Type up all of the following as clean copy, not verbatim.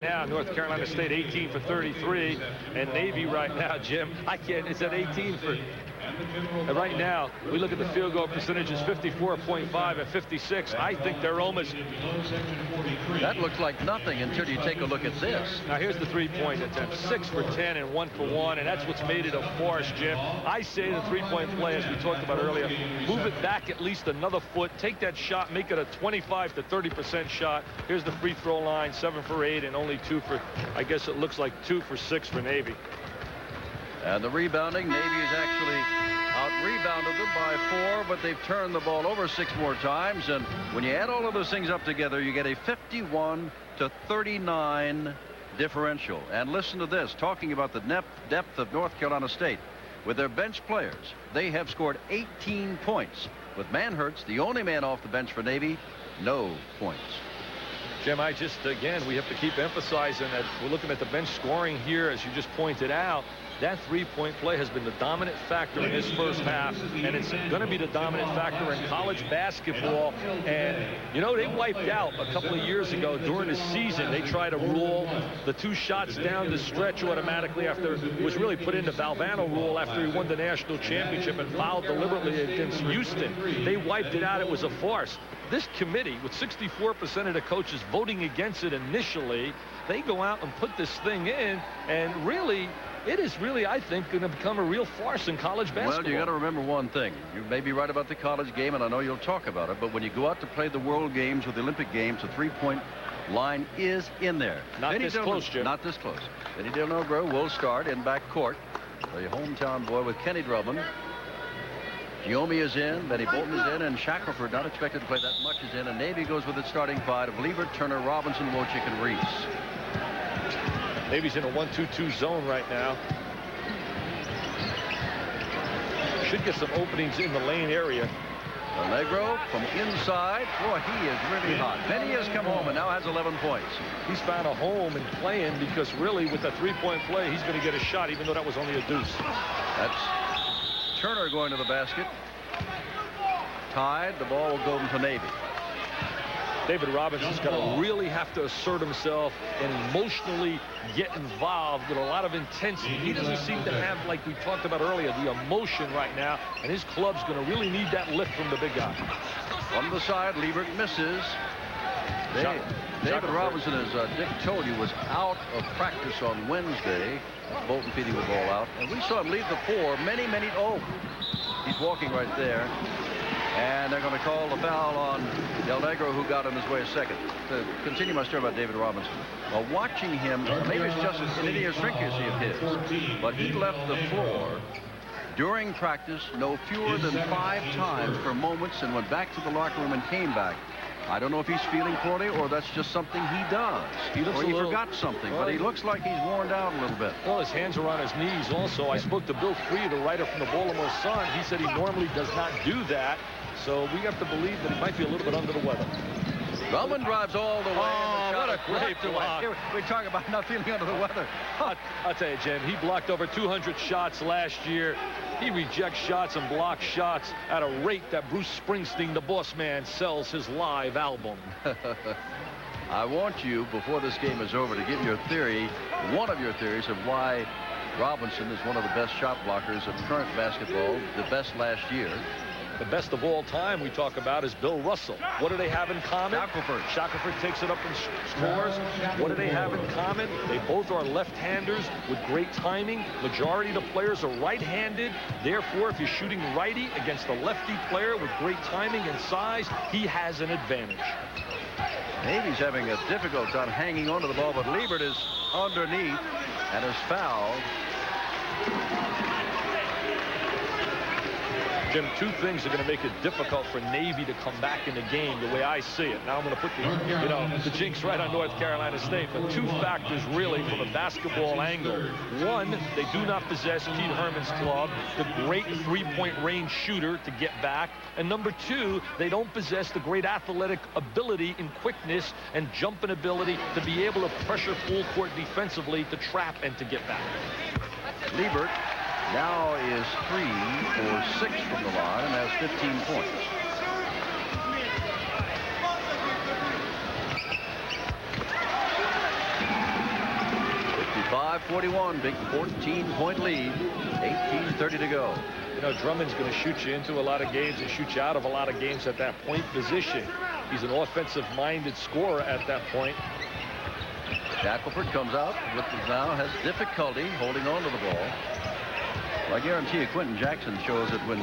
Now, North Carolina State 18 for 33, and Navy right now, Jim, it's at 18 for, and right now, we look at the field goal percentages, 54.5 at 56. I think they're almost. That looks like nothing until you take a look at this. Now, here's the three-point attempt, 6 for 10 and 1 for 1, and that's what's made it a farce, Jim. I say the three-point play, as we talked about earlier, move it back at least another foot, take that shot, make it a 25 to 30% shot. Here's the free throw line, 7 for 8 and only 2 for, I guess it looks like 2 for 6 for Navy. And the rebounding, Navy is actually out-rebounded them by 4, but they've turned the ball over 6 more times. And when you add all of those things up together, you get a 51 to 39 differential. And listen to this, talking about the depth of North Carolina State. With their bench players, they have scored 18 points. With Manhertz, the only man off the bench for Navy, no points. Jim, again, we have to keep emphasizing that we're looking at the bench scoring here, as you just pointed out. That three-point play has been the dominant factor in this first half, and it's going to be the dominant factor in college basketball. And, you know, they wiped out a couple of years ago during the season. They tried to rule the 2 shots down the stretch automatically after it was really put in the Valvano rule after he won the national championship and fouled deliberately against Houston. They wiped it out. It was a farce. This committee, with 64% of the coaches voting against it initially, they go out and put this thing in, and really, it is really, I think, going to become a real farce in college basketball. Well, you got to remember one thing. You may be right about the college game, and I know you'll talk about it, but when you go out to play the World Games or the Olympic Games, the three-point line is in there. Not this close, Jim. Not this close. Benny Del Negro will start in backcourt. The hometown boy with Kenny Drummond. Giomi is in, Benny Bolton is in, and Shackelford, not expected to play that much, is in. And Navy goes with its starting 5 of Liebert, Turner, Robinson, Wojcik, and Reese. Navy's in a 1-2-2 zone right now. Should get some openings in the lane area. Allegro from inside. Boy, he is really hot. Benny has come home and now has 11 points. He's found a home in playing, because really with the three-point play, he's going to get a shot, even though that was only a deuce. That's Turner going to the basket. Tied. The ball will go to Navy. David Robinson's got to really have to assert himself and emotionally get involved with a lot of intensity. He doesn't seem to have, like we talked about earlier, the emotion right now, and his club's going to really need that lift from the big guy. On the side, Liebert misses. David Robinson, as Dick told you, was out of practice on Wednesday. Bolton feeding the ball out. And we saw him leave the floor oh, he's walking right there. And they're going to call the foul on Del Negro, who got in his way a second. To continue my story about David Robinson. While watching him, maybe it's just an idiosyncrasy of his, but he left the floor during practice no fewer than 5 times for moments and went back to the locker room and came back. I don't know if he's feeling poorly or that's just something he does. He forgot something, but he looks like he's worn down a little bit. Well, his hands are on his knees also. I spoke to Bill Free, the writer from the Baltimore Sun. He said he normally does not do that. So we have to believe that he might be a little bit under the weather. Drummond drives all the way. Oh, what a great block. We talk about not feeling under the weather. I'll tell you, Jim, he blocked over 200 shots last year. He rejects shots and blocks shots at a rate that Bruce Springsteen, the boss man, sells his live album. I want you, before this game is over, to give your theory, one of your theories of why Robinson is one of the best shot blockers of current basketball, the best last year. The best of all time we talk about is Bill Russell. What do they have in common? Shackelford takes it up and scores. What do they have in common? They both are left-handers with great timing. Majority of the players are right-handed. Therefore, if you're shooting righty against a lefty player with great timing and size, he has an advantage. Navy's having a difficult time hanging onto the ball, but Liebert is underneath and is fouled. Jim, 2 things are going to make it difficult for Navy to come back in the game the way I see it. Now I'm going to put the jinx right on North Carolina State, but 2 factors really from a basketball angle. One, they do not possess Keith Herman's club, the great three-point range shooter to get back. And number 2, they don't possess the great athletic ability and quickness and jumping ability to be able to pressure full court defensively to trap and to get back. Liebert now is 3 for 6 from the line and has 15 points. 45-41. Big 14-point lead. 18:30 to go. You know, Drummond's going to shoot you into a lot of games and shoot you out of a lot of games at that point position. He's an offensive-minded scorer at that point. Shackelford comes out with now has difficulty holding on to the ball. I guarantee you Quentin Jackson shows that when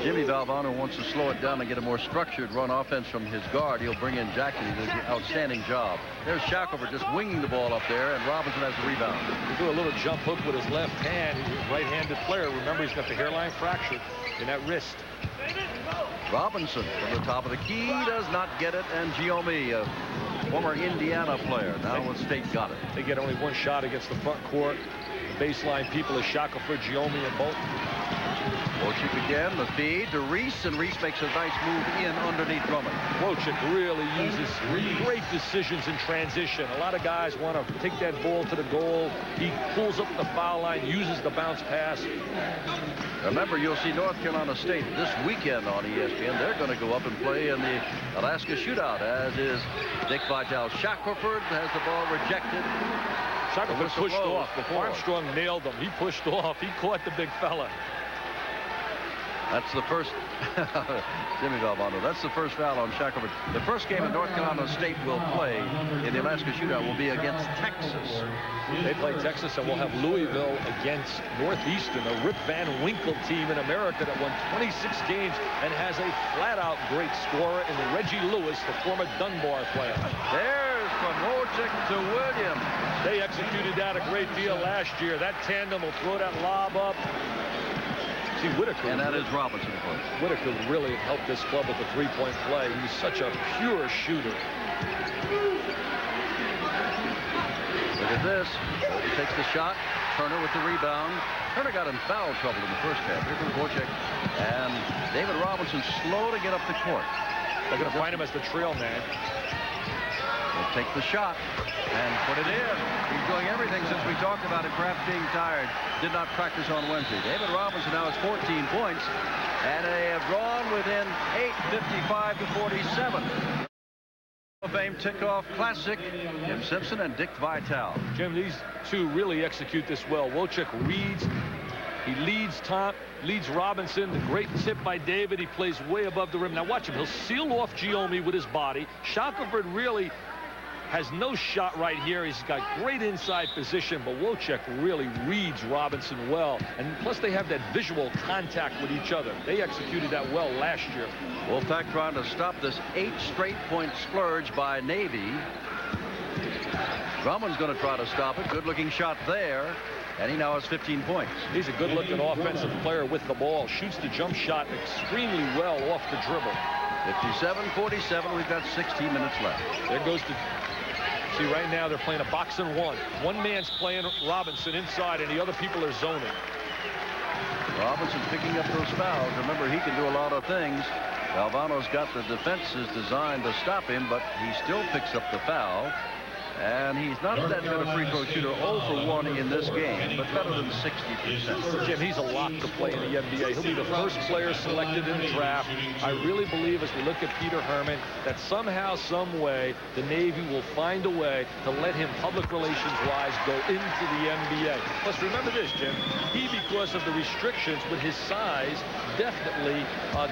Jimmy Valvano wants to slow it down and get a more structured run offense from his guard, he'll bring in Jackson. He does an outstanding job. There's Shackelford just winging the ball up there, and Robinson has the rebound. He threw a little jump hook with his left hand. He's a right-handed player. Remember, he's got the hairline fracture in that wrist. Robinson from the top of the key does not get it, and Giomi, a former Indiana player, now with State, got it. They get only one shot against the front court. The baseline people is Shackelford, Giomi, and Bolton. Wojcik again, the feed to Reese, and Reese makes a nice move in underneath Drummond. Wojcik really uses great decisions in transition. A lot of guys want to take that ball to the goal. He pulls up the foul line, uses the bounce pass. Remember, you'll see North Carolina State this weekend on ESPN. They're going to go up and play in the Alaska Shootout, as is Dick Vitale. Shackelford has the ball rejected. Shackelford pushed off. Armstrong nailed him. He pushed off. He caught the big fella. That's the first, Jimmy Valvano, that's the first foul on Shackelford. The first game that North Carolina State will play in the Alaska Shootout will be against Texas. They play Texas, and we'll have Louisville against Northeastern, a Rip Van Winkle team in America that won 26 games and has a flat-out great scorer in Reggie Lewis, the former Dunbar player. There's from Wojcik to Williams. They executed that a great deal last year. That tandem will throw that lob up. See, Whitaker. And that is Robinson, of course. Whitaker really helped this club with the three-point play. He's such a pure shooter. Look at this. He takes the shot. Turner with the rebound. Turner got in foul trouble in the first half. Here comes Wojcik. And David Robinson slow to get up the court. They're going to find him as the trail man. He'll take the shot and put it in. He's doing everything since we talked about him perhaps being tired. Did not practice on Wednesday. David Robinson now has 14 points, and they have drawn within 8, 55-47. Hall of Fame Tikoff Classic, Jim Simpson and Dick Vitale. Jim, these two really execute this well. Wojcik reads. He leads Robinson. The great tip by David. He plays way above the rim. Now watch him. He'll seal off Giomi with his body. Shackelford really has no shot right here. He's got great inside position, but Wojcik really reads Robinson well. And plus they have that visual contact with each other. They executed that well last year. Wolfpack trying to stop this 8 straight point splurge by Navy. Drummond's going to try to stop it. Good looking shot there. And he now has 15 points. He's a good-looking offensive player with the ball. Shoots the jump shot extremely well off the dribble. 57-47. We've got 16 minutes left. There goes the... See, right now they're playing a box and one. One man's playing Robinson inside, and the other people are zoning. Robinson picking up those fouls. Remember, he can do a lot of things. Valvano's got the defenses designed to stop him, but he still picks up the foul. And he's not that good a free throw shooter, 0 for 1 in this game, but better than 60%. Jim, he's a lock to play in the NBA. He'll be the first player selected in the draft. I really believe, as we look at Peter Herman, that somehow, some way, the Navy will find a way to let him, public relations-wise, go into the NBA. Plus, remember this, Jim. He, because of the restrictions with his size, definitely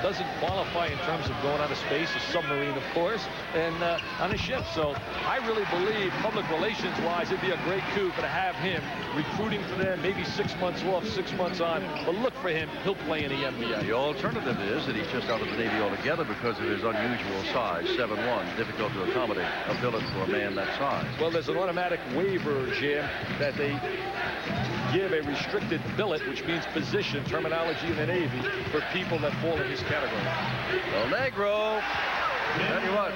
doesn't qualify in terms of going out of space, a submarine, of course, and on a ship. So I really believe, public relations-wise, it'd be a great coup to have him recruiting for them, maybe 6 months off, 6 months on. But look for him. He'll play in the NBA. The alternative is that he's just out of the Navy altogether because of his unusual size, 7'1", difficult to accommodate a billet for a man that size. Well, there's an automatic waiver, Jim, that they give a restricted billet, which means position, terminology in the Navy, for people that fall in his category. El Negro. Tell you what.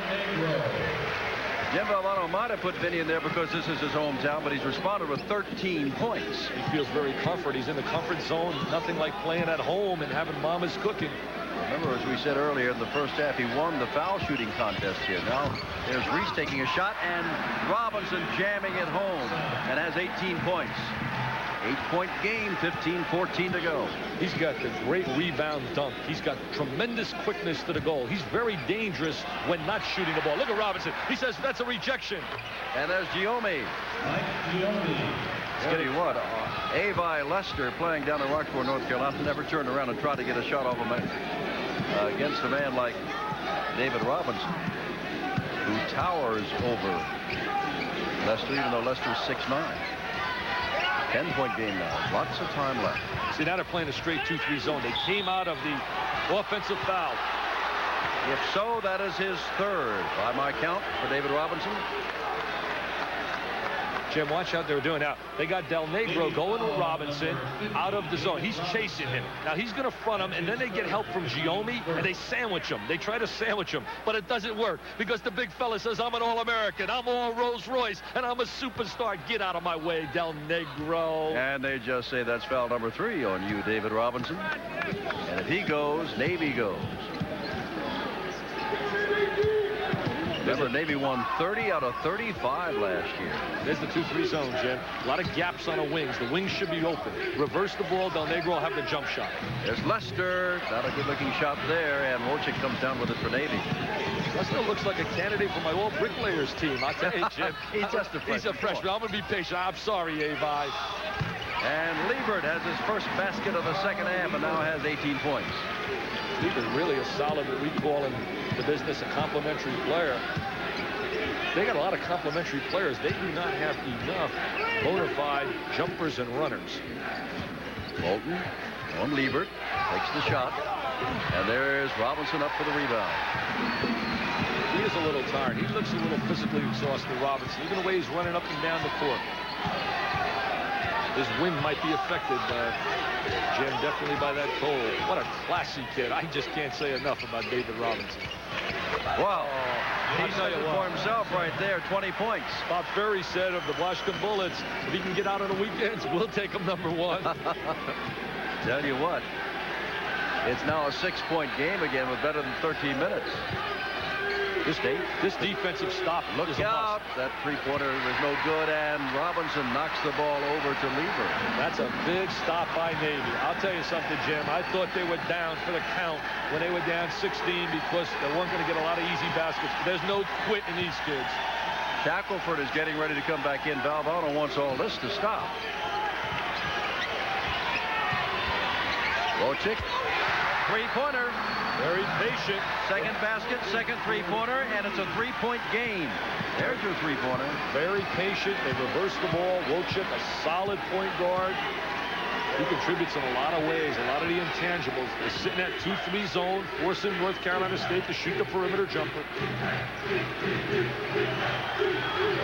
Jim Valvano might have put Vinny in there because this is his hometown, but he's responded with 13 points. He feels very comfort. He's in the comfort zone. Nothing like playing at home and having mama's cooking. Remember, as we said earlier, in the first half, he won the foul shooting contest here. Now, there's Reese taking a shot, and Robinson jamming it home, and has 18 points. 8-point game, 15-14 to go. He's got the great rebound dunk. He's got tremendous quickness to the goal. He's very dangerous when not shooting the ball. Look at Robinson. He says that's a rejection. And there's Giomi. Tell you what, Avi Lester, playing down in Rockport, North Carolina, never turned around and tried to get a shot off a man against a man like David Robinson, who towers over Lester, even though Lester's 6'9". 10-point game now. Lots of time left. See, now they're playing a straight 2-3 zone. They came out of the offensive foul. If so, that is his third by my count for David Robinson. Jim, watch how they're doing now. They got Del Negro going with Robinson out of the zone. He's chasing him. Now he's going to front him, and then they get help from Giomi, and they sandwich him. They try to sandwich him, but it doesn't work because the big fella says, I'm an All-American, I'm all Rolls Royce, and I'm a superstar. Get out of my way, Del Negro. And they just say that's foul number 3 on you, David Robinson. And if he goes, Navy goes. Remember, Navy won 30 out of 35 last year. There's the 2-3 zone, Jim. A lot of gaps on the wings. The wings should be open. Reverse the ball. Del Negro will have the jump shot. There's Lester. Not a good-looking shot there, and Wojcik comes down with it for Navy. Lester looks like a candidate for my All Bricklayers team. I'll tell you, Jim. He's just a freshman. He's a freshman. I'm going to be patient. I'm sorry, Avi. And Liebert has his first basket of the second half and now has 18 points. Liebert really a solid, what we call in the business, a complimentary player. They got a lot of complimentary players. They do not have enough bona fide jumpers and runners. Bolton on Liebert, takes the shot, and there's Robinson up for the rebound. He is a little tired. He looks a little physically exhausted, Robinson, even the way he's running up and down the court. His wind might be affected, Jim, definitely by that cold. What a classy kid. I just can't say enough about David Robinson. Wow. He's tell you looking for himself right there, 20 points. Bob Ferry said of the Washington Bullets, if he can get out on the weekends, we'll take him number 1. Tell you what, it's now a 6-point game again with better than 13 minutes. This defensive stop Look out. That three-pointer is no good, and Robinson knocks the ball over to Liebert. That's a big stop by Navy. I'll tell you something, Jim. I thought they were down for the count when they were down 16 because they weren't going to get a lot of easy baskets. There's no quit in these kids. Shackelford is getting ready to come back in. Valvano wants all this to stop. Wojcik, three-pointer. Very patient. Second basket, second three-pointer, and it's a 3-point game. There's your three-pointer. Very patient. They reverse the ball. Wojcik, a solid point guard. He contributes in a lot of ways, a lot of the intangibles. They're sitting at 2-3 zone, forcing North Carolina State to shoot the perimeter jumper.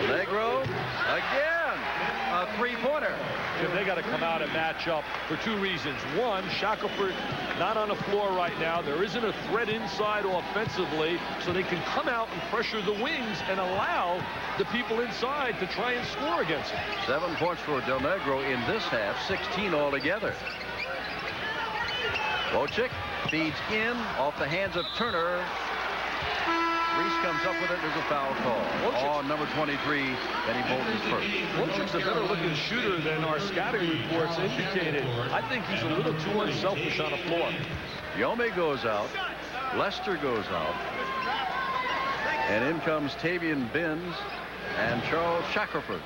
Allegro again, a three-pointer. Jim, they got to come out and match up for 2 reasons. One, Shackelford not on the floor right now. There isn't a threat inside offensively, so they can come out and pressure the wings and allow the people inside to try and score against them. 7 points for Del Negro in this half, 16 altogether. Wojcik feeds in off the hands of Turner. Reese comes up with it. There's a foul call on number 23, Benny Bolton's first. Wojcik's a better looking shooter than our scouting reports indicated. I think he's a little too unselfish on the floor. Yome goes out. Lester goes out. And in comes Tavian Binns and Charles Shackelford.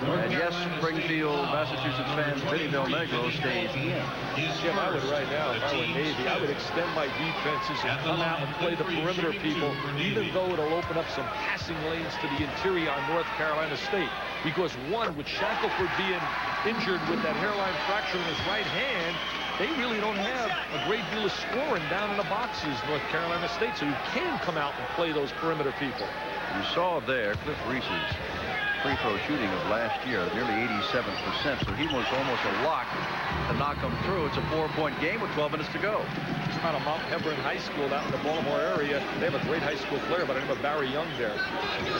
And yes, Springfield, Massachusetts fans, Vinny Del Negro stays in. Jim, I would right now, if I were Navy, I would extend my defenses and come out and play the perimeter people, even though it'll open up some passing lanes to the interior on North Carolina State. Because one, with Shackelford being injured with that hairline fracture in his right hand, they really don't have a great deal of scoring down in the boxes, North Carolina State, so you can come out and play those perimeter people. You saw there Cliff Reese's free throw shooting of last year, nearly 87%, so he was almost a lock to knock them through. It's a 4-point game with 12 minutes to go. It's out of Mount Hebron High School down in the Baltimore area. They have a great high school player by the name of Barry Young there.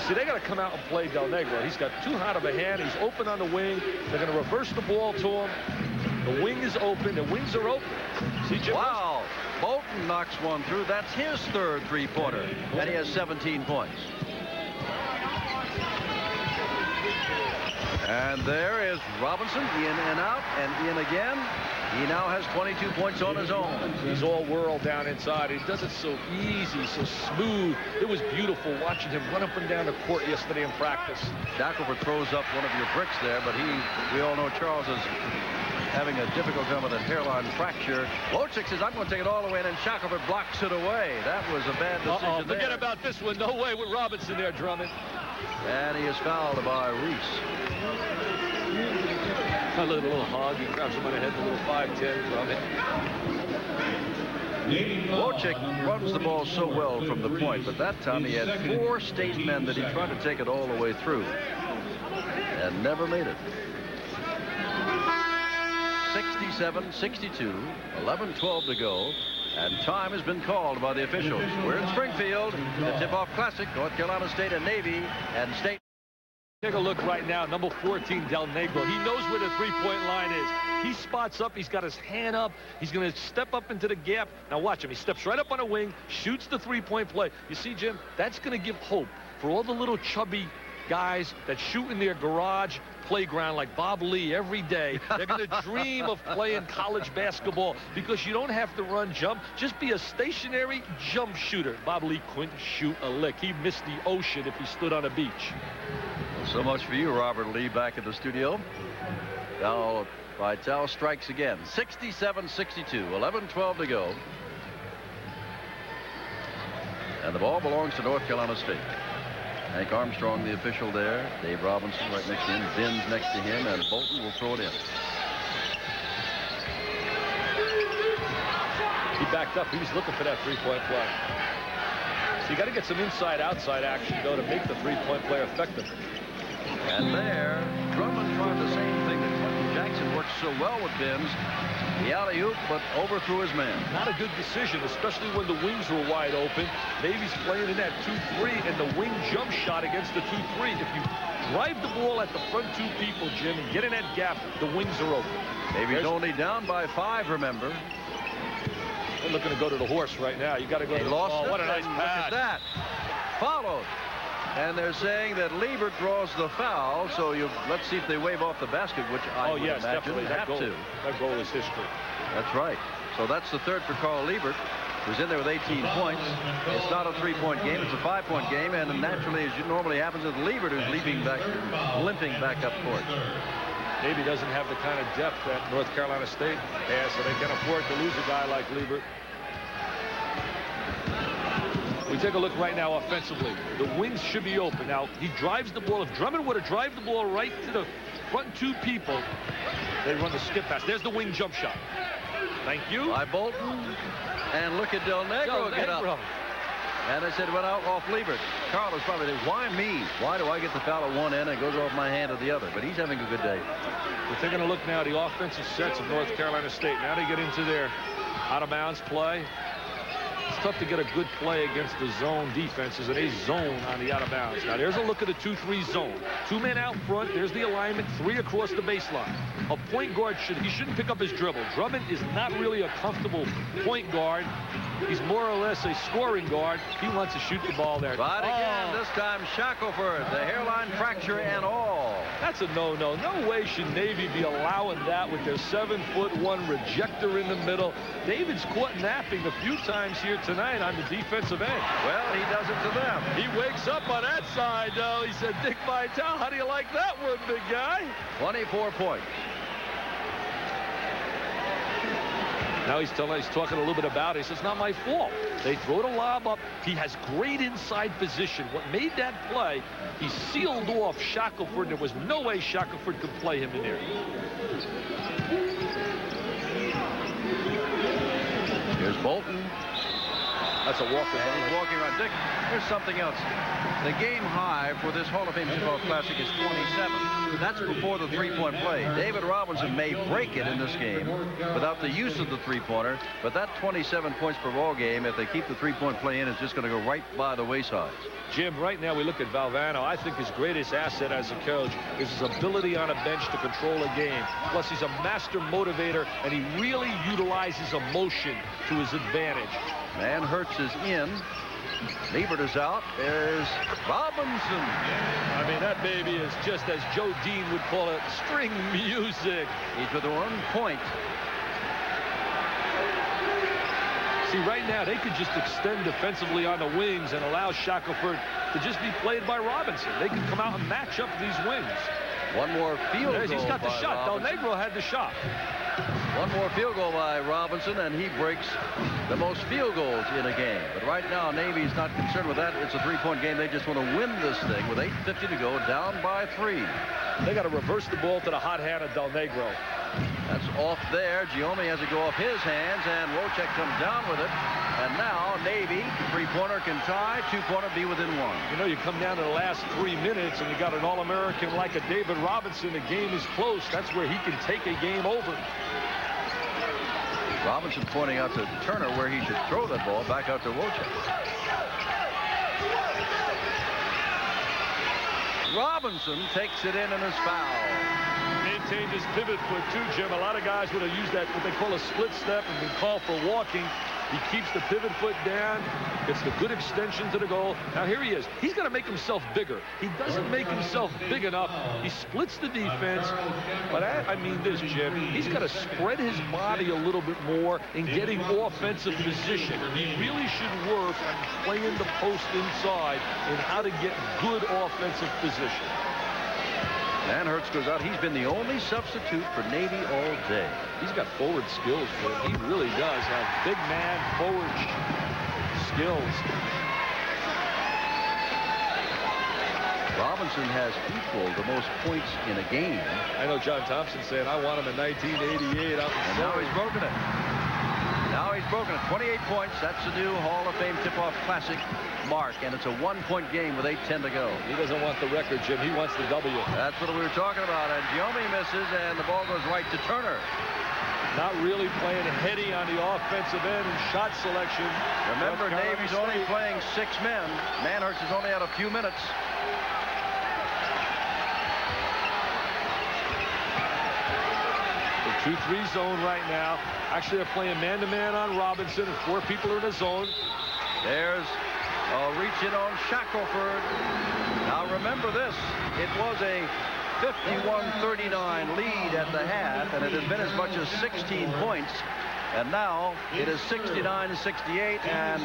See, they got to come out and play Del Negro. He's got too hot of a hand. He's open on the wing. They're going to reverse the ball to him. The wing is open. The wings are open. See, Jim? Wow. Bolton knocks one through. That's his third three-pointer, and he has 17 points. And there is Robinson, in and out, and in again. He now has 22 points on his own. He's all whirled down inside. He does it so easy, so smooth. It was beautiful watching him run up and down the court yesterday in practice. Shackelford throws up one of your bricks there, but we all know Charles is having a difficult time with a hairline fracture. Wojcik says, I'm going to take it all the way in, and Shackelford blocks it away. That was a bad decision. Forget about this one. No way with Robinson there, Drummond. And he is fouled by Reese. A little hug. He grabs him on the head, a little 5'10" Drummond. Wojcik runs the ball so well from the point, but that time he had 4 state men that he tried to take it all the way through and never made it. 67-62, 11-12 to go, and time has been called by the officials. We're in Springfield, the Tip-Off Classic, North Carolina State and Navy, and State. Take a look right now, number 14, Del Negro. He knows where the three-point line is. He spots up. He's got his hand up. He's going to step up into the gap. Now watch him. He steps right up on a wing, shoots the three-point play. You see, Jim, that's going to give hope for all the little chubby guys that shoot in their garage playground like Bob Lee every day. They're going to dream of playing college basketball because you don't have to run jump. Just be a stationary jump shooter. Bob Lee couldn't shoot a lick. He missed the ocean if he stood on a beach. So much for you, Robert Lee, back at the studio. Now Vitale strikes again. 67-62, 11-12 to go. And the ball belongs to North Carolina State. Hank Armstrong, the official there. Dave Robinson right next to him. Ben's next to him, and Bolton will throw it in. He backed up. He was looking for that three-point play. So you got to get some inside-outside action, though, to make the three-point play effective. And there, Drummond tried the same thing that Quentin Jackson worked so well with Benz. The alley-oop, but overthrew his man. Not a good decision, especially when the wings were wide open. Navy's playing in that 2-3, and the wing jump shot against the 2-3. If you drive the ball at the front 2 people, Jim, and get in that gap, the wings are open. Navy's only down by 5, remember. They're looking to go to the horse right now. You got to go to the ball. What a nice pass. Look at that. Followed. And they're saying that Liebert draws the foul, so let's see if they wave off the basket, which I would imagine definitely have to. That goal is history. That's right. So that's the third for Carl Liebert, who's in there with 18 points. It's not a 3-point game, it's a 5-point game, and naturally, as normally happens, it's Liebert who's limping back up court. Navy doesn't have the kind of depth that North Carolina State has, so they can afford to lose a guy like Liebert. We take a look right now offensively. The wings should be open. Now, he drives the ball. If Drummond would have driven the ball right to the front 2 people, they run the skip pass. There's the wing jump shot. Thank you. By Bolton. And look at Del Negro get up. And they said it went out off Liebert. Carl is probably thinking, why me? Why do I get the foul at one end and it goes off my hand at the other? But he's having a good day. We're taking a look now at the offensive sets of North Carolina State. Now they get into their out-of-bounds play. It's tough to get a good play against the zone defenses, and they zone on the out-of-bounds. Now, there's a look at the 2-3 zone. 2 men out front. There's the alignment. 3 across the baseline. A point guard shouldn't pick up his dribble. Drummond is not really a comfortable point guard. He's more or less a scoring guard. He wants to shoot the ball there. But again, this time Shackelford, the hairline fracture and all. That's a no-no. No way should Navy be allowing that with their 7'1" rejector in the middle. David's caught napping a few times here tonight on the defensive end. Well, he does it to them. He wakes up on that side, though. He said, Dick Vitale, how do you like that one, big guy? 24 points. Now he's talking a little bit about it. He says, it's not my fault. They throw the lob up. He has great inside position. What made that play, he sealed off Shackelford. There was no way Shackelford could play him in there. Here's Bolton. That's a walk. And he's walking around. Dick, here's something else. The game high for this Hall of Fame Tip-Off Classic is 27. That's before the three-point play. David Robinson may break it in this game without the use of the three-pointer, but that 27 points per ball game, if they keep the three-point play in, is just going to go right by the wayside. Jim, right now we look at Valvano. I think his greatest asset as a coach is his ability on a bench to control a game. Plus, he's a master motivator, and he really utilizes emotion to his advantage. Man Hurts is in. Liebert is out. There's Robinson. I mean, that baby is just, as Joe Dean would call it, string music. Each with 1 point. See, right now, they could just extend defensively on the wings and allow Shackelford to just be played by Robinson. They could come out and match up these wings. One more field goal. He's got the shot. Del Negro had the shot. One more field goal by Robinson, and he breaks the most field goals in a game. But right now, Navy's not concerned with that. It's a three-point game. They just want to win this thing with 8:50 to go, down by 3. They got to reverse the ball to the hot hand of Del Negro. That's off there. Giommi has to go off his hands, and Wojcik comes down with it. And now Navy, three-pointer can tie, two-pointer be within 1. You know, you come down to the last 3 minutes, and you got an All-American like a David Robinson. The game is close. That's where he can take a game over. Robinson pointing out to Turner where he should throw that ball back out to Wojcik. Robinson takes it in and is fouled. Maintained his pivot foot too, Jim. A lot of guys would have used that, what they call a split step, and been called for walking. He keeps the pivot foot down, gets the good extension to the goal. Now here he is. He's got to make himself bigger. He doesn't make himself big enough. He splits the defense. But I mean this, Jim. He's got to spread his body a little bit more in getting offensive position. He really should work on playing the post inside and how to get good offensive position. And Hurts goes out. He's been the only substitute for Navy all day. He's got forward skills, but he really does have big man forward skills. Robinson has equaled the most points in a game. I know John Thompson saying, I want him in 1988. And now he's broken it. Now he's broken it. 28 points. That's the new Hall of Fame tip-off classic mark. And it's a one-point game with 8:10 to go. He doesn't want the record, Jim. He wants the W. That's what we were talking about. And Giommi misses, and the ball goes right to Turner. Not really playing heady on the offensive end and shot selection. Remember, Navy's only playing 6 men. Manhurst has only had a few minutes. The 2-3 zone right now. Actually, they're playing man-to-man on Robinson, and 4 people are in the zone. There's a reach in on Shackelford. Now remember this. It was a 51-39 lead at the half, and it had been as much as 16 points. And now it is 69-68, and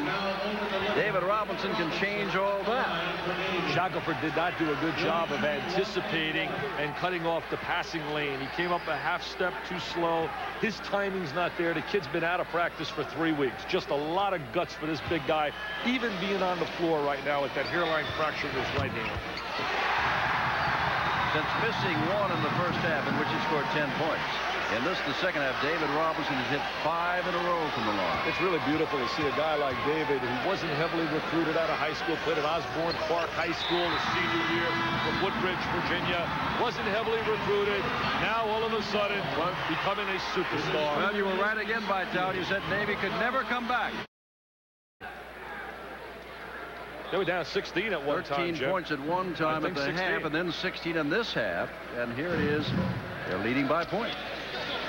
David Robinson can change all that. Shackelford did not do a good job of anticipating and cutting off the passing lane. He came up a half step too slow. His timing's not there. The kid's been out of practice for 3 weeks. Just a lot of guts for this big guy, even being on the floor right now with that hairline fracture in his right hand. Since missing 1 in the first half, in which he scored 10 points. In this, the second half, David Robinson has hit 5 in a row from the line. It's really beautiful to see a guy like David, who wasn't heavily recruited out of high school, played at Osborne Park High School his senior year from Woodbridge, Virginia. Wasn't heavily recruited. Now, all of a sudden, becoming a superstar. Well, you were right again, Vitale. You said Navy could never come back. They were down 16 at one time, 13 points at one time at the 16. half, and then 16 in this half. And here it is. They're leading by a point.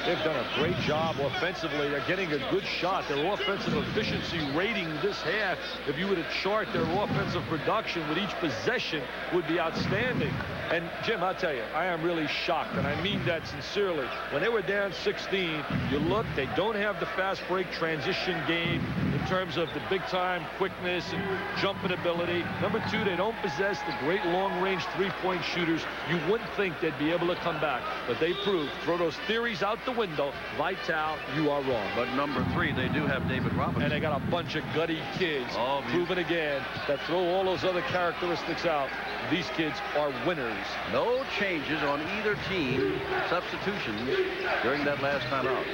They've done a great job offensively. They're getting a good shot. Their offensive efficiency rating this half, if you were to chart their offensive production with each possession, would be outstanding. And, Jim, I'll tell you, I am really shocked, and I mean that sincerely. When they were down 16, you look, they don't have the fast break transition game in terms of the big-time quickness and jumping ability. Number 2, they don't possess the great long-range three-point shooters. You wouldn't think they'd be able to come back, but they proved. Throw those theories out the window. Vitale, you are wrong. But number 3, they do have David Robinson. And they got a bunch of gutty kids proven again that throw all those other characteristics out. These kids are winners. No changes on either team. Substitutions during that last time out.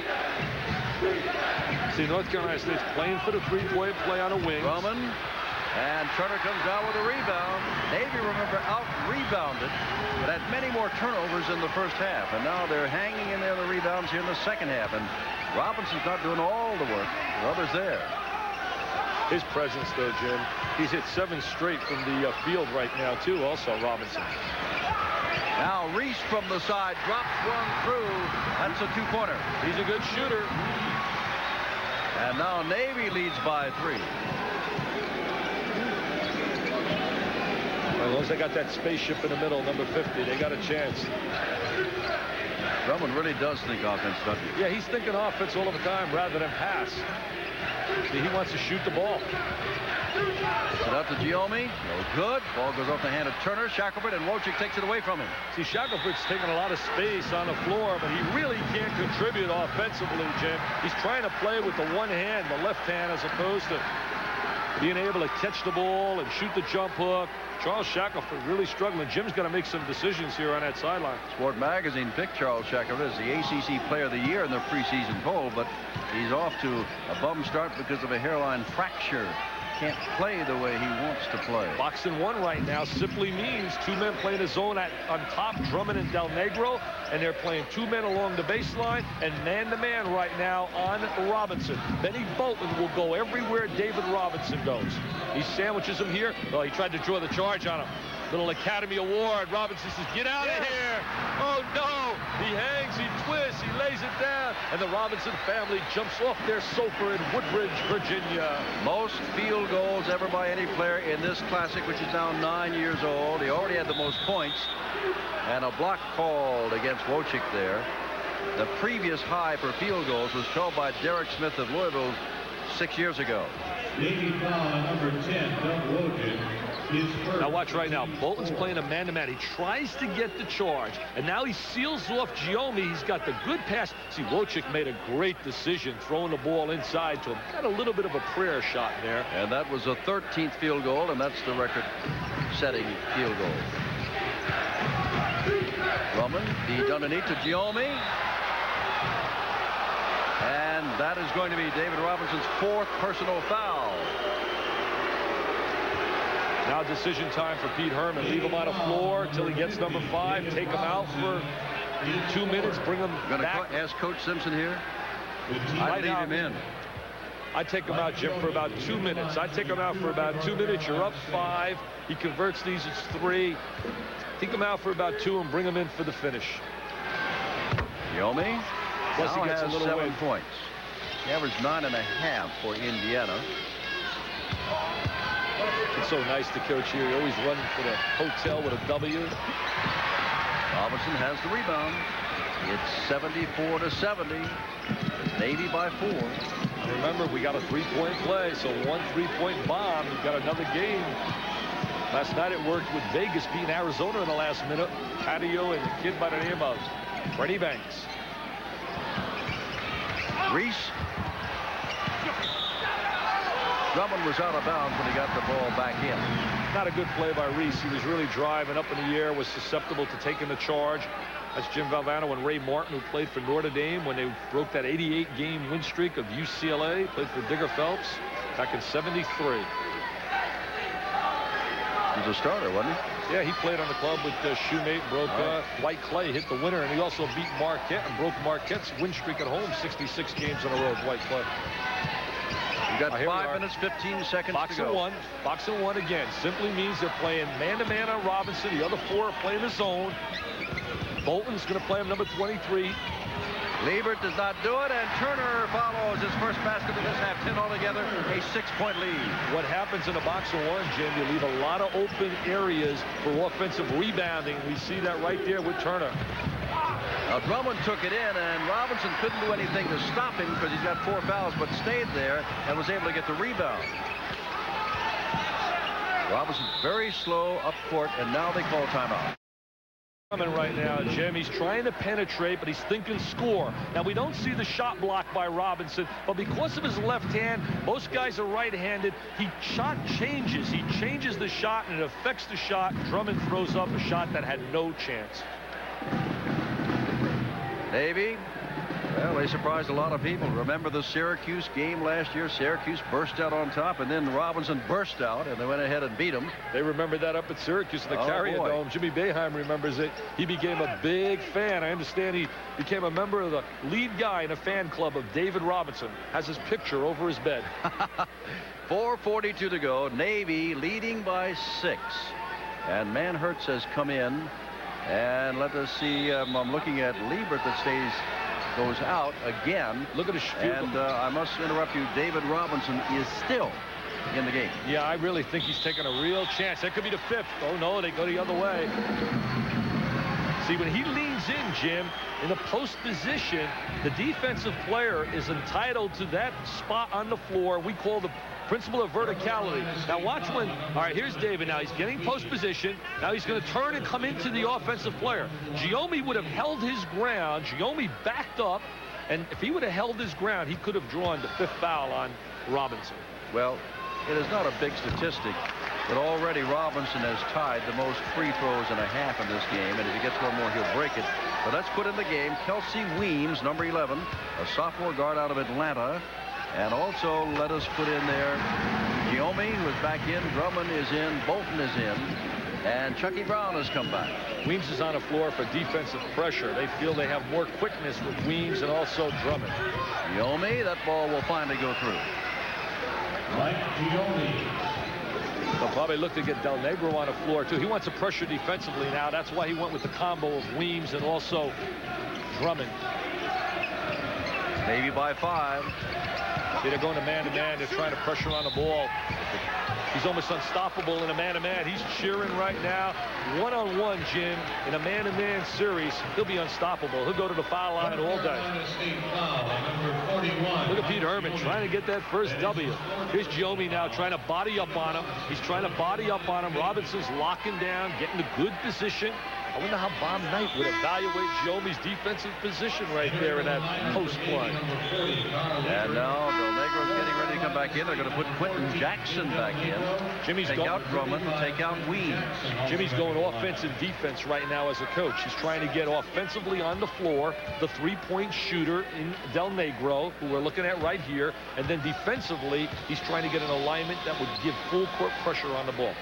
See, North Carolina State's playing for the three-point play on a wing. Drummond, and Turner comes down with a rebound. Navy, remember, out-rebounded, but had many more turnovers in the first half. And now they're hanging in there the rebounds here in the second half. And Robinson's not doing all the work. The others there. His presence, though, Jim, he's hit 7 straight from the field right now, too, also, Robinson. Now Reese from the side drops one through. That's a 2-pointer. He's a good shooter. And now Navy leads by 3. As long as they got that spaceship in the middle, number 50, they got a chance. Drummond really does think offense, doesn't he? Yeah, he's thinking offense all of the time rather than pass. See, he wants to shoot the ball. Gets it out to Giommi. No good. Ball goes off the hand of Turner. Shackelford, and Wojcik takes it away from him. See, Shackelford's taking a lot of space on the floor, but he really can't contribute offensively, Jim. He's trying to play with the one hand, the left hand, as opposed to being able to catch the ball and shoot the jump hook. Charles Shackelford really struggling. Jim's going to make some decisions here on that sideline. Sport Magazine picked Charles Shackelford as the ACC Player of the Year in their preseason poll, but he's off to a bum start because of a hairline fracture. Can't play the way he wants to play. Boxing one right now simply means two men playing a zone on top, Drummond and Del Negro, and they're playing two men along the baseline and man-to-man right now on Robinson. Benny Bolton will go everywhere David Robinson goes. He sandwiches him here. Well, he tried to draw the charge on him. Little Academy Award. Robinson says, get out of here. Oh, no. He hangs, he twists, he lays it down, and the Robinson family jumps off their sofa in Woodbridge, Virginia. Most field goals ever by any player in this classic, which is now 9 years old. He already had the most points, and a block called against Wojcik there. The previous high for field goals was held by Derek Smith of Louisville 6 years ago. Leading foul on number 10, Doug Wojcik. Now watch right now. Bolton's playing a man-to-man. He tries to get the charge, and now he seals off Giommi. He's got the good pass. See, Wojcik made a great decision throwing the ball inside to him. Got a little bit of a prayer shot there. And that was a 13th field goal, and that's the record-setting field goal. Drummond, deep underneath to Giommi. And that is going to be David Robinson's 4th personal foul. Now decision time for Pete Herman. Leave him on the floor until he gets number 5. Take him out for 2 minutes. Bring him back. Ask Coach Simpson here. I'd leave him in. I'd take him out, Jim, for about 2 minutes. I'd take him out for about 2 minutes. You're up 5. He converts these. It's 3. Take him out for about 2 and bring him in for the finish. Giommi Plus he gets has a little 7 win. points. He averaged 9.5 for Indiana. It's so nice to coach here. You always run for the hotel with a W. Robinson has the rebound. It's 74-70. Navy by 4. And remember, we got a 3-point play, so 1 3-point bomb. We've got another game. Last night it worked with Vegas beating Arizona in the last minute. Patio and a kid by the name of Freddie Banks. Reese. Drummond was out of bounds when he got the ball back in. Not a good play by Reese. He was really driving up in the air, was susceptible to taking the charge. That's Jim Valvano and Ray Martin, who played for Notre Dame when they broke that 88-game win streak of UCLA. Played for Digger Phelps back in '73. He was a starter, wasn't he? Yeah, he played on the club with Shoemate, broke White Clay, hit the winner, and he also beat Marquette and broke Marquette's win streak at home, 66 games in a row with White Clay. You got 5 minutes, 15 seconds to go. Boxing one again. Simply means they're playing man-to-man on Robinson. The other 4 are playing the zone. Bolton's going to play him number 23. Liebert does not do it, and Turner follows his first basket of this half. 10 altogether, a 6-point lead. What happens in a boxing one, Jim, you leave a lot of open areas for offensive rebounding. We see that right there with Turner. Now Drummond took it in, and Robinson couldn't do anything to stop him because he's got 4 fouls, but stayed there and was able to get the rebound. Robinson very slow up court, and now they call timeout. Right now, Jim, he's trying to penetrate, but he's thinking score. Now, we don't see the shot block by Robinson, but because of his left hand, most guys are right-handed. He changes the shot, and it affects the shot. Drummond throws up a shot that had no chance. Navy, well, they surprised a lot of people. Remember the Syracuse game last year? Syracuse burst out on top, and then Robinson burst out, and they went ahead and beat them. They remember that up at Syracuse in the Carrier Dome. Jimmy Boeheim remembers it. He became a big fan. I understand he became a member of the lead guy in a fan club of David Robinson. Has his picture over his bed. 4:42 to go. Navy leading by 6. And Manhertz has come in. And let us see. I'm looking at Liebert that goes out again. Look at his shoot. And I must interrupt you. David Robinson is still in the game. Yeah, I really think he's taking a real chance. That could be the 5th. Oh, no, they go the other way. See, when he leans in, Jim, in the post position, the defensive player is entitled to that spot on the floor. We call the principle of verticality. Now watch when, all right, here's David now. He's getting post position. Now he's going to turn and come into the offensive player. Giommi would have held his ground. Giommi backed up, and if he would have held his ground, he could have drawn the 5th foul on Robinson. Well, it is not a big statistic, but already Robinson has tied the most free throws and a half in this game, and if he gets one more, he'll break it. But let's put in the game Kelsey Weems, number 11, a sophomore guard out of Atlanta. And also let us put in there Giommi, who is back in, Drummond is in, Bolton is in, and Chucky Brown has come back. Weems is on the floor for defensive pressure. They feel they have more quickness with Weems and also Drummond. Giommi, that ball will finally go through. Mike Giommi. They'll probably look to get Del Negro on the floor, too. He wants to pressure defensively now. That's why he went with the combo of Weems and also Drummond. Navy by 5. See, they're going to man-to-man. They're trying to pressure on the ball. He's almost unstoppable in a man-to-man. He's cheering right now. One-on-one, Jim, in a man-to-man series, he'll be unstoppable. He'll go to the foul line all day. Look at Pete Herman trying to get that first W. Here's Giommi now trying to body up on him. He's trying to body up on him. Robinson's locking down, getting a good position. I wonder how Bob Knight would evaluate Giommi's defensive position right there in that post play. And now Del Negro's getting ready to come back in. They're going to put Quentin Jackson back in. Jimmy's take out Drummond, take out Weems. Jimmy's going offensive defense right now as a coach. He's trying to get offensively on the floor the three-point shooter in Del Negro, who we're looking at right here. And then defensively, he's trying to get an alignment that would give full court pressure on the ball.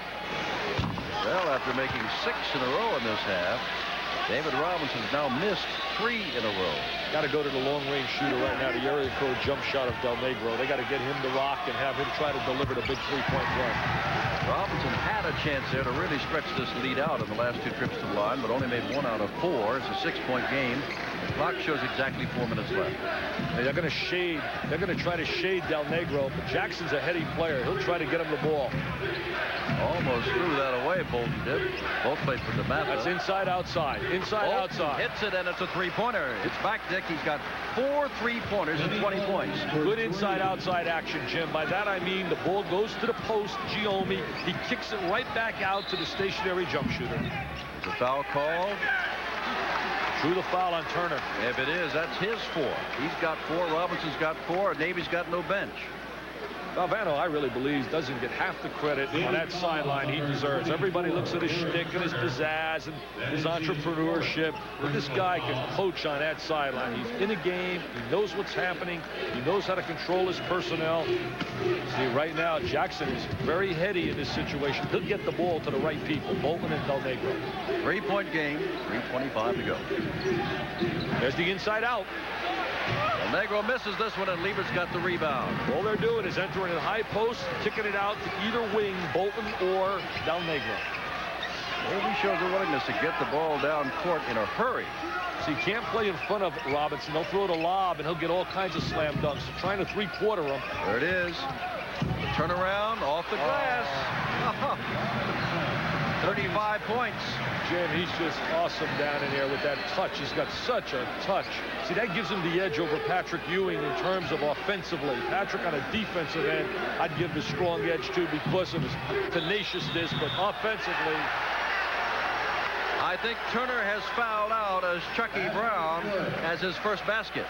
Well, after making 6 in a row in this half, David Robinson has now missed 3 in a row. Got to go to the long-range shooter right now, the area code jump shot of Del Negro. They got to get him to rock and have him try to deliver the big three-point play. Robinson had a chance there to really stretch this lead out in the last 2 trips to the line, but only made 1 out of 4. It's a 6-point game. The clock shows exactly 4 minutes left. They're going to shade. They're going to try to shade Del Negro, but Jackson's a heady player. He'll try to get him the ball. Almost threw that away, Bolton did. Both played for DeMatha. That's inside, outside. Inside, Bolton outside. hits it, and it's a three-pointer. It's back, Dick. He's got 4 3-pointers and 20 points. Good inside, outside action, Jim. By that I mean the ball goes to the post, Giommi. He kicks it right back out to the stationary jump shooter. The foul called. Drew the foul on Turner. If it is, that's his 4. He's got 4. Robinson's got 4. Navy's got no bench. Valvano, I really believe, doesn't get half the credit on that sideline he deserves. Everybody looks at his shtick and his pizzazz and his entrepreneurship. But this guy can coach on that sideline. He's in a game. He knows what's happening. He knows how to control his personnel. See, right now, Jackson is very heady in this situation. He'll get the ball to the right people, Bolton and Del Negro. 3-point game, 3:25 to go. There's the inside out. Del Negro misses this one, and Liebert's got the rebound. All they're doing is entering in high post, kicking it out to either wing, Bolton or Del Negro. Navy shows a willingness to get the ball down court in a hurry. So you can't play in front of Robinson. They'll throw the lob, and he'll get all kinds of slam dunks. Trying to three-quarter him. There it is. The turnaround off the glass. 35 points. Jim, he's just awesome down in there with that touch. He's got such a touch. See, that gives him the edge over Patrick Ewing in terms of offensively. Patrick on a defensive end, I'd give the strong edge to because of his tenaciousness, but offensively. I think Turner has fouled out as Chucky Brown has his first basket.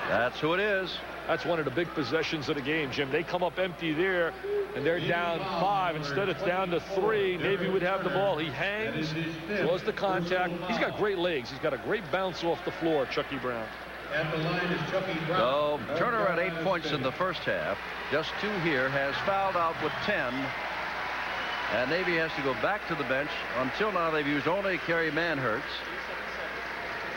That's who it is. That's one of the big possessions of the game, Jim. They come up empty there, and they're down 5. Instead, it's down to 3. Navy would have the ball. He hangs, draws the contact. He's got great legs. He's got a great bounce off the floor, Chucky Brown. At the line is Chucky Brown. So Turner at 8 points in the first half. Just 2 here. Has fouled out with 10. And Navy has to go back to the bench. Until now, they've used only Kerry Manhertz.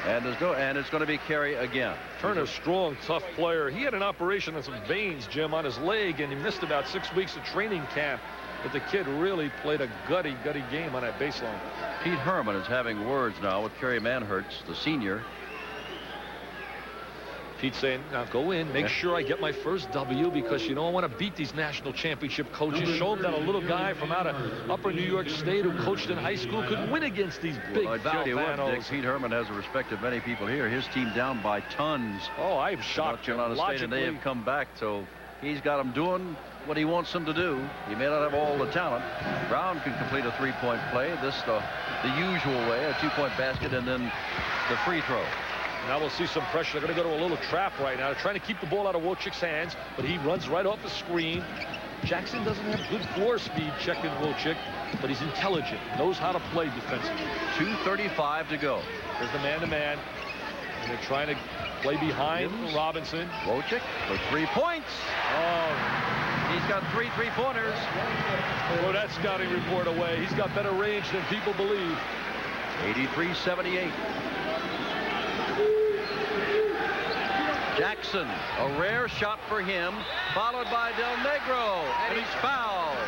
And it's going to be Kerry again. Turner's strong, tough player. He had an operation on some veins, Jim, on his leg, and he missed about 6 weeks of training camp. But the kid really played a gutty game on that baseline. Pete Herman is having words now with Kerry Manhertz, the senior. Pete saying, now go in, make sure I get my first W, because, you know, I want to beat these national championship coaches. Show them that a little guy from out of upper New York State who coached in high school could win against these big Valvanos. Pete Herman has the respect of many people here. His team down by tons. Oh, I'm shocked. Carolina State, and they have come back, so he's got them doing what he wants them to do. He may not have all the talent. Brown can complete a three-point play. This the usual way, a two-point basket, and then the free throw. Now we'll see some pressure. They're going to go to a little trap right now. They're trying to keep the ball out of Wojcik's hands, but he runs right off the screen. Jackson doesn't have good floor speed, checking Wojcik, but he's intelligent, knows how to play defensively. 2:35 to go. There's the man-to-man, and they're trying to play behind Robinson. Wojcik for 3 points. Oh, he's got 3 3-pointers. Throw that scouting report away. He's got better range than people believe. 83-78. Jackson, a rare shot for him, followed by Del Negro, and he's fouled.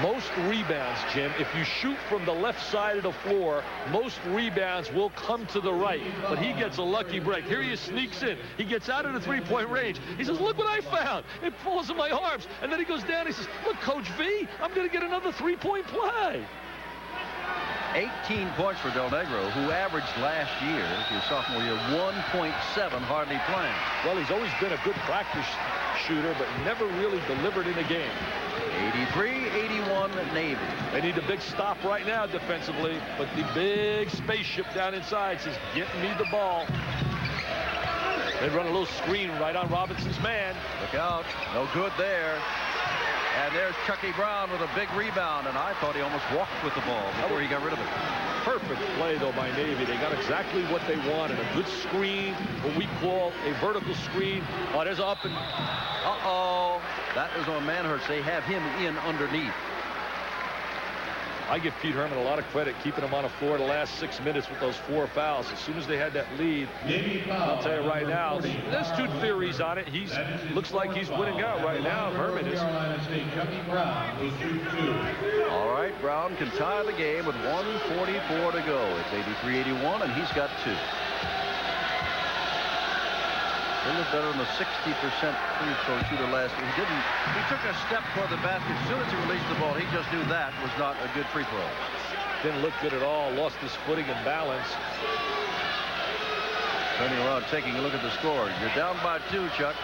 Most rebounds, Jim, if you shoot from the left side of the floor, most rebounds will come to the right, but he gets a lucky break. Here he sneaks in. He gets out of the three-point range. He says, look what I found. It falls in my arms. And then he goes down. He says, look, Coach V, I'm going to get another three-point play. 18 points for Del Negro, who averaged last year, his sophomore year, 1.7 hardly playing. Well, he's always been a good practice shooter, but never really delivered in a game. 83-81 Navy. They need a big stop right now defensively, but the big spaceship down inside says, get me the ball. They run a little screen right on Robinson's man. Look out. No good there. And there's Chucky Brown with a big rebound, and I thought he almost walked with the ball before he got rid of it. Perfect play, though, by Navy. They got exactly what they wanted. A good screen, what we call a vertical screen. Oh, there's up and... Uh-oh. That was on Manhurst. They have him in underneath. I give Pete Herman a lot of credit keeping him on the floor the last 6 minutes with those 4 fouls. As soon as they had that lead, I'll tell you right now, there's 2 theories on it. He's looks like he's winning out right now. Herman is. All right, Brown can tie the game with 1:44 to go. It's 83-81, and he's got 2. He looked better than a 60% free throw shooter last year. He took a step toward the basket. As soon as he released the ball, he just knew that was not a good free throw. Didn't look good at all. Lost his footing and balance. Turning around, taking a look at the score. You're down by 2, Chuck.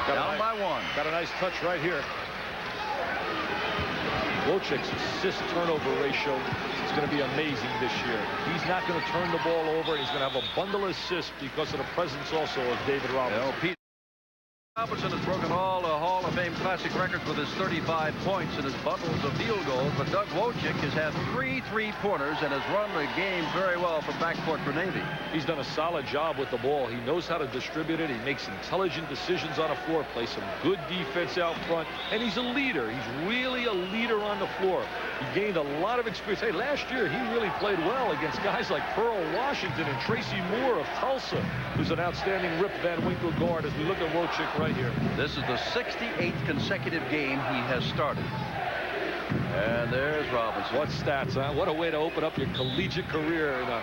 Down by 1. Got a nice touch right here. Wojcik's assist turnover ratio is going to be amazing this year. He's not going to turn the ball over. He's going to have a bundle of assists because of the presence also of David Robinson. You know, Pete Robinson has broken all the Hall of Fame Classic records with his 35 points and his bundles of field goals, but Doug Wojcik has had 3 3-pointers and has run the game very well from backcourt for Navy. He's done a solid job with the ball. He knows how to distribute it. He makes intelligent decisions on the floor, plays some good defense out front, and he's a leader. He's really a leader on the floor. He gained a lot of experience. Hey, last year he really played well against guys like Pearl Washington and Tracy Moore of Tulsa, who's an outstanding Rip Van Winkle guard, as we look at Wojcik right here. This is the 68th consecutive game he has started. And there's Robinson. What stats, huh? What a way to open up your collegiate career in a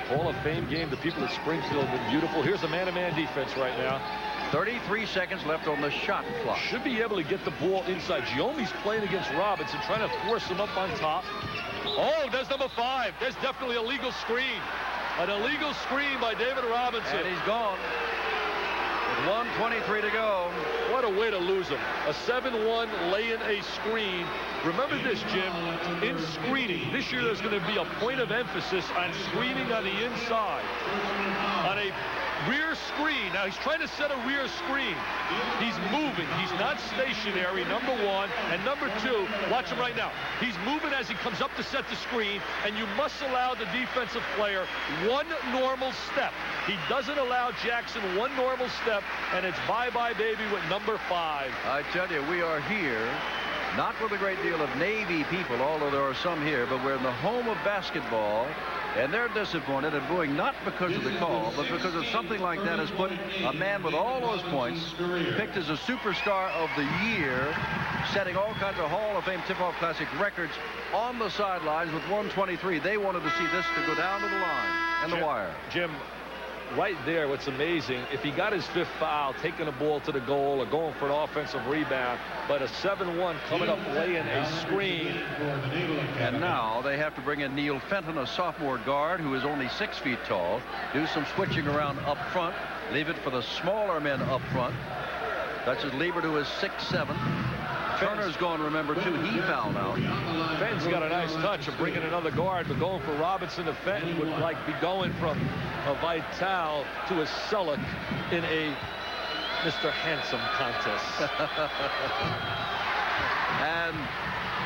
Hall of Fame game. The people at Springfield have been beautiful. Here's a man-to-man defense right now. 33 seconds left on the shot clock. Should be able to get the ball inside. Giomi's playing against Robinson, trying to force him up on top. Oh, there's number 5. There's definitely a legal screen. An illegal screen by David Robinson. And he's gone. With 1:23 to go. What a way to lose him. A 7-1 lay in a screen. Remember this, Jim. In screening, this year there's going to be a point of emphasis on screening on the inside. On a rear screen. Now he's trying to set a rear screen. He's moving. He's not stationary, number 1. And number 2, watch him right now. He's moving as he comes up to set the screen, and you must allow the defensive player 1 normal step. He doesn't allow Jackson 1 normal step, and it's bye-bye, baby, with number 5. I tell you, we are here Not with a great deal of Navy people, although there are some here, but we're in the home of basketball, and they're disappointed and booing not because of the call, but because of something like that has put a man with all those points, picked as a superstar of the year, setting all kinds of Hall of Fame Tip-Off Classic records on the sidelines with 123. They wanted to see this to go down to the line and the wire. Jim, right there, what's amazing, if he got his 5th foul, taking the ball to the goal or going for an offensive rebound, but a 7-1 coming up laying a screen. And now they have to bring in Neil Fenton, a sophomore guard who is only 6 feet tall, do some switching around up front, leave it for the smaller men up front. That's Liebert, who is 6'7". Turner's going, remember, too. He fouled out. Fenton's got a nice touch of bringing another guard, but going for Robinson to Fenton would like be going from a Vital to a Selleck in a Mr. Handsome contest. And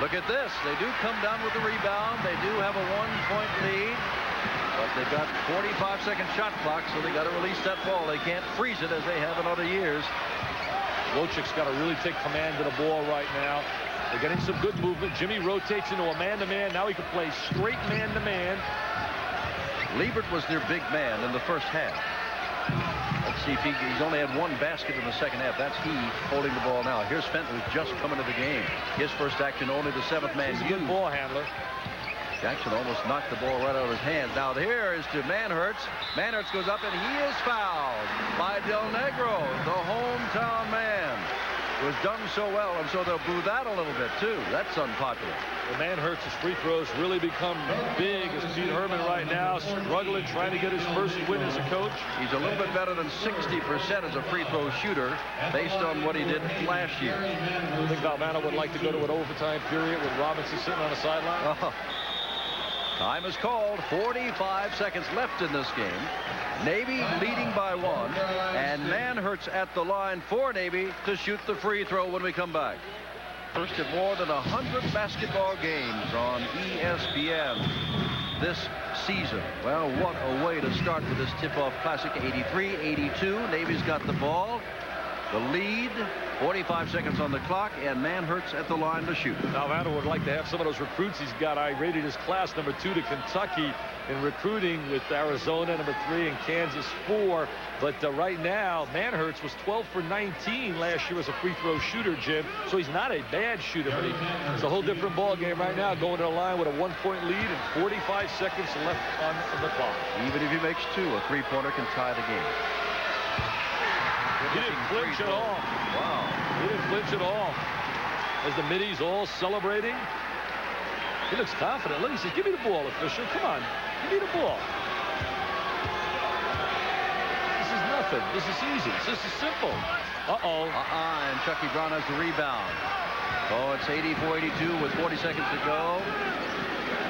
look at this. They do come down with the rebound. They do have a 1-point lead, but they've got 45-second shot clock, so they got to release that ball. They can't freeze it as they have in other years. Wojcik's got to really take command of the ball right now. They're getting some good movement. Jimmy rotates into a man-to-man. Now he can play straight man-to-man. Liebert was their big man in the first half. Let's see if he's only had 1 basket in the second half. That's he holding the ball now. Here's Fenton, who's just coming to the game. His first action, only the 7th man. He's a good ball handler. Jackson almost knocked the ball right out of his hands. Now here is to Manhertz. Manhertz goes up, and he is fouled by Del Negro, the hometown man. It was done so well, and so they'll boo that a little bit, too. That's unpopular. The Manhertz's free throws really become big as Pete Herman right now, struggling, trying to get his first win as a coach. He's a little bit better than 60% as a free throw shooter based on what he did last year. I think Valvano would like to go to an overtime period with Robinson sitting on the sideline. Time is called. 45 seconds left in this game. Navy leading by 1, and Manhertz at the line for Navy to shoot the free throw when we come back. First of more than 100 basketball games on ESPN this season. Well, what a way to start with this Tip-Off Classic. 83-82. Navy's got the ball. The lead, 45 seconds on the clock, and Manhertz at the line to shoot. Valvano would like to have some of those recruits he's got. I rated his class number 2 to Kentucky in recruiting, with Arizona number 3 and Kansas 4. But right now, Manhertz was 12 for 19 last year as a free throw shooter, Jim. So he's not a bad shooter, but it's a whole different ball game right now, going to the line with a 1-point lead and 45 seconds left on the clock. Even if he makes 2, a 3-pointer can tie the game. He didn't flinch at all. Wow. He didn't flinch at all. As the middies all celebrating. He looks confident. Look, he says, give me the ball, official. Come on. Give me the ball. This is nothing. This is easy. This is simple. Uh-oh. And Chucky Brown has the rebound. Oh, it's 84-82 with 40 seconds to go.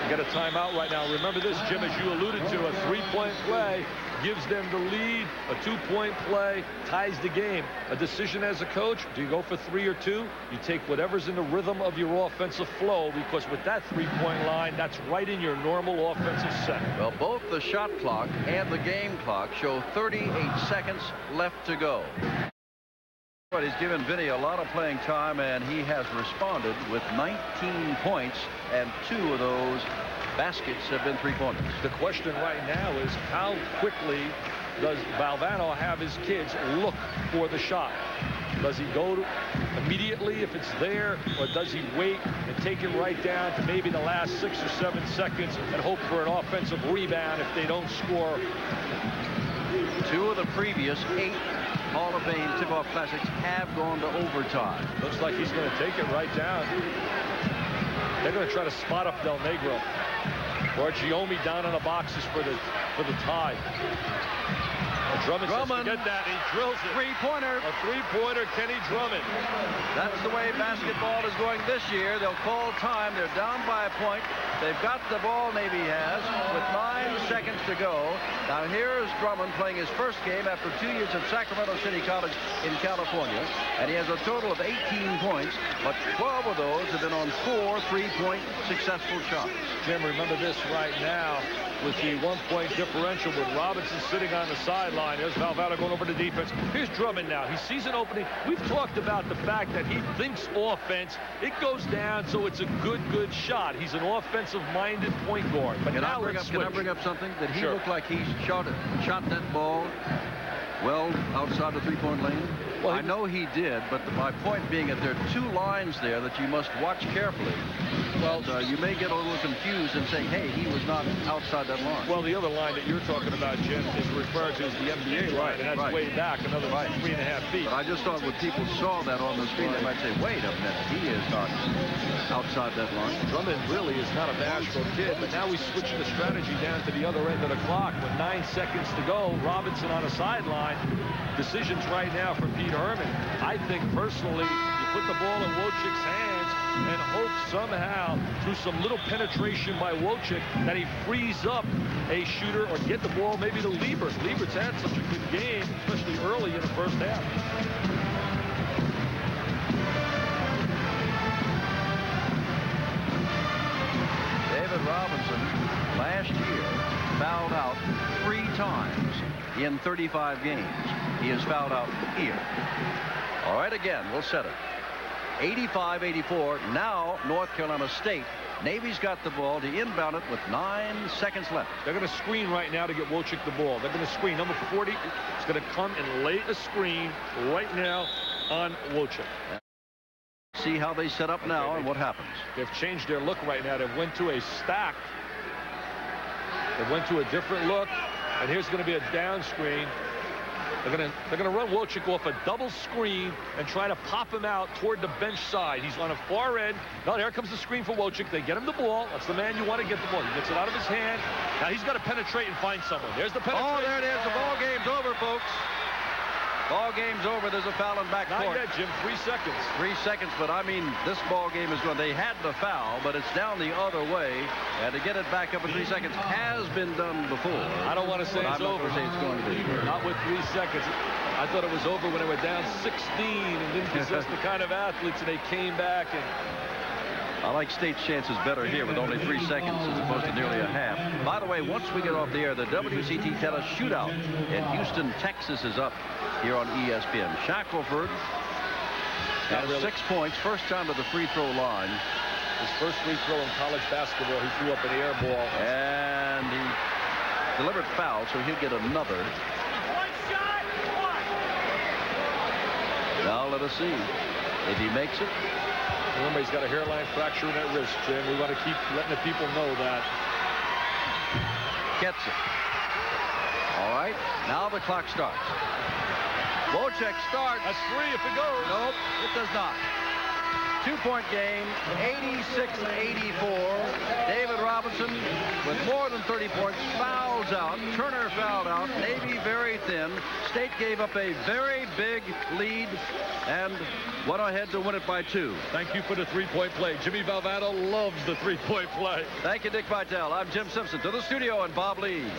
Got a timeout right now. Remember this, Jim, as you alluded to, a 3-point play gives them the lead. A 2-point play ties the game. A decision as a coach, do you go for 3 or 2? You take whatever's in the rhythm of your offensive flow, because with that 3-point line, that's right in your normal offensive set. Well, both the shot clock and the game clock show 38 seconds left to go. But he's given Vinny a lot of playing time, and he has responded with 19 points, and 2 of those baskets have been 3-pointers. The question right now is, how quickly does Valvano have his kids look for the shot? Does he go immediately if it's there, or does he wait and take it right down to maybe the last 6 or 7 seconds and hope for an offensive rebound if they don't score? 2 of the previous 8 Hall of Fame Tip-Off Classics have gone to overtime. Looks like he's going to take it right down. They're going to try to spot up Del Negro. Or Giomi down in the boxes for the tie. Drummond says, forget that. He drills it. 3-pointer. A 3-pointer, Kenny Drummond. That's the way basketball is going this year. They'll call time. They're down by a point. They've got the ball, Navy has, with 9 seconds to go. Now here's Drummond playing his first game after 2 years at Sacramento City College in California. And he has a total of 18 points, but 12 of those have been on 4 3-point successful shots. Jim, remember this right now with the 1-point differential with Robinson sitting on the sideline. line. There's Valverde going over to defense. Here's Drummond now. He sees an opening. We've talked about the fact that he thinks offense. It goes down, so it's a good shot. He's an offensive-minded point guard. But Can now I bring up something? That he Sure. looked like he shot that ball well outside the three-point lane? Well, I know he did, but my point being that there are two lines there that you must watch carefully. Well, you may get a little confused and say, hey, he was not outside that line. Well, the other line that you're talking about, Jim, is referred to as the NBA line, and that's way back, another 3.5 feet. But I just thought when people saw that on the screen, they might say, wait a minute, he is not outside that line. Drummond really is not a bashful kid, but now we switch the strategy down to the other end of the clock with 9 seconds to go. Robinson on a sideline. Decisions right now for Pete Herman. I think personally, you put the ball in Wojcik's hands and hope somehow through some little penetration by Wojcik that he frees up a shooter or get the ball maybe to Liebert. Liebert's had such a good game, especially early in the first half. David Robinson last year fouled out 3 times in 35 games. He is fouled out here. All right, again, we'll set it. 85-84. Now North Carolina State. Navy's got the ball to inbound it with 9 seconds left. They're going to screen right now to get Wojcik the ball. They're going to screen. Number 40 is going to come and lay a screen right now on Wojcik. See how they set up now and what happens. They've changed their look right now. They went to a stack. They went to a different look. And here's going to be a down screen. They're going to run Wojcik off a double screen and try to pop him out toward the bench side. He's on a far end. Now there comes the screen for Wojcik. They get him the ball. That's the man you want to get the ball. He gets it out of his hand. Now he's got to penetrate and find someone. There's the penetration. Oh, there it is. The ball game's over, folks. Ball game's over. There's a foul in backcourt. Not yet, Jim. 3 seconds. 3 seconds, but I mean, this ball game is going. They had the foul, but it's down the other way, and to get it back up in 3 seconds has been done before. I don't want to say it's over. I'm not going to say it's going to be. Not with 3 seconds. I thought it was over when they were down 16 and didn't possess the kind of athletes, and they came back. And I like State's chances better here with only 3 seconds as opposed to nearly a half. By the way, once we get off the air, the WCT Tennis Shootout in Houston, Texas is up here on ESPN. Shackelford has 6 points, first time to the free throw line. His first free throw in college basketball, he threw up an air ball. And he delivered foul, so he'll get another. Now let us see if he makes it. Remember, he's got a hairline fracture in that wrist, Jim. We want to keep letting the people know that. Gets it. All right, now the clock starts. Wojcik starts. That's 3 if it goes. Nope, it does not. 2-point game, 86-84. David Robinson with more than 30 points fouls out. Turner fouled out. Navy very thin. State gave up a very big lead and went ahead to win it by 2. Thank you for the 3-point play. Jimmy Valvano loves the 3-point play. Thank you, Dick Vitale. I'm Jim Simpson. To the studio and Bob Lee.